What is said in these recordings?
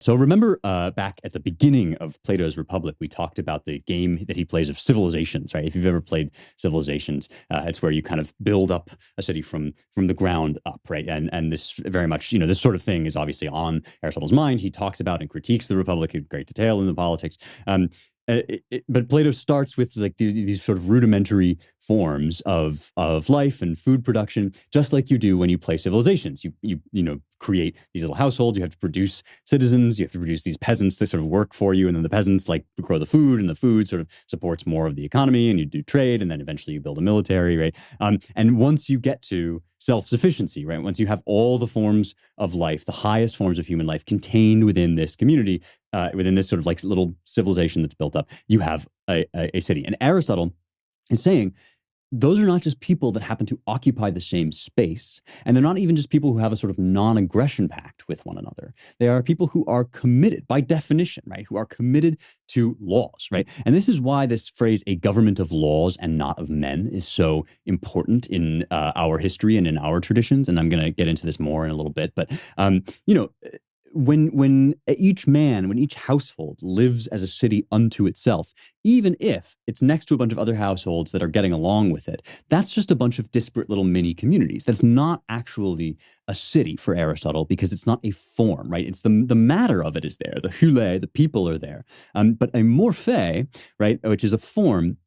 So remember back at the beginning of Plato's Republic, we talked about the game that he plays of civilizations, right? If you've ever played Civilizations, it's where you kind of build up a city from the ground up, right? And this very much, this sort of thing is obviously on Aristotle's mind. He talks about and critiques the Republic in great detail in the Politics. But Plato starts with like these sort of rudimentary forms of life and food production, just like you do when you play Civilizations. You create these little households. You have to produce citizens. You have to produce these peasants that sort of work for you, and then the peasants like grow the food, and the food sort of supports more of the economy. And you do trade, and then eventually you build a military, right? And once you get to self-sufficiency, right? Once you have all the forms of life, the highest forms of human life contained within this community, within this sort of like little civilization that's built up, you have a city. And Aristotle is saying those are not just people that happen to occupy the same space, and they're not even just people who have a sort of non-aggression pact with one another. They are people who are committed, by definition, right? Who are committed to laws, right? And this is why this phrase, a government of laws and not of men, is so important in our history and in our traditions. And I'm going to get into this more in a little bit. But, when each household lives as a city unto itself, even if it's next to a bunch of other households that are getting along with it, that's just a bunch of disparate little mini communities. That's not actually a city for Aristotle, because it's not a form, right? It's the matter of it is there. The hule, the people are there. But a morphe, right, which is a form,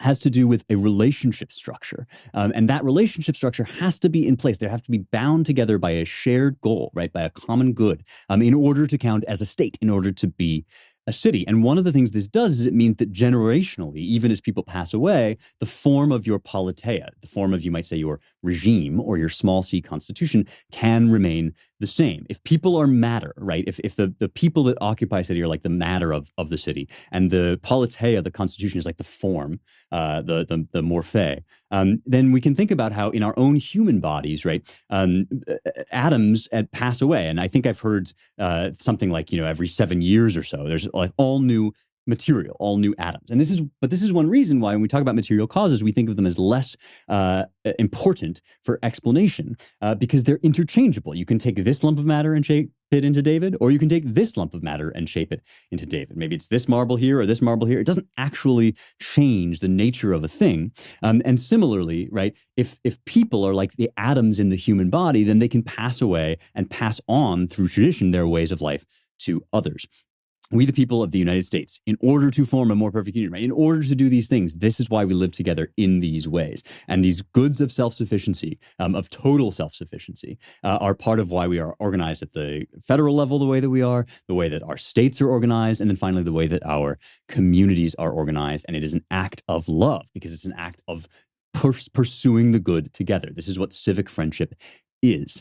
has to do with a relationship structure. And that relationship structure has to be in place. They have to be bound together by a shared goal, right? By a common good, in order to count as a state, in order to be a city. And one of the things this does is it means that generationally, even as people pass away, the form of your politeia, the form of, you might say, your regime or your small c constitution, can remain the same. If people are matter, right? If the people that occupy a city are like the matter of the city, and the politeia, the constitution, is like the form, the morphe, then we can think about how in our own human bodies, right, atoms pass away. And I think I've heard something like, every 7 years or so, there's like all new material, all new atoms. And this is one reason why when we talk about material causes, we think of them as less important for explanation, because they're interchangeable. You can take this lump of matter and shape it into David, or you can take this lump of matter and shape it into David. Maybe it's this marble here or this marble here. It doesn't actually change the nature of a thing. And similarly, right, if people are like the atoms in the human body, then they can pass away and pass on through tradition their ways of life to others. We, the people of the United States, in order to form a more perfect union, right? In order to do these things, this is why we live together in these ways. And these goods of self-sufficiency, of total self-sufficiency, are part of why we are organized at the federal level the way that we are, the way that our states are organized, and then finally the way that our communities are organized. And it is an act of love, because it's an act of pursuing the good together. This is what civic friendship is.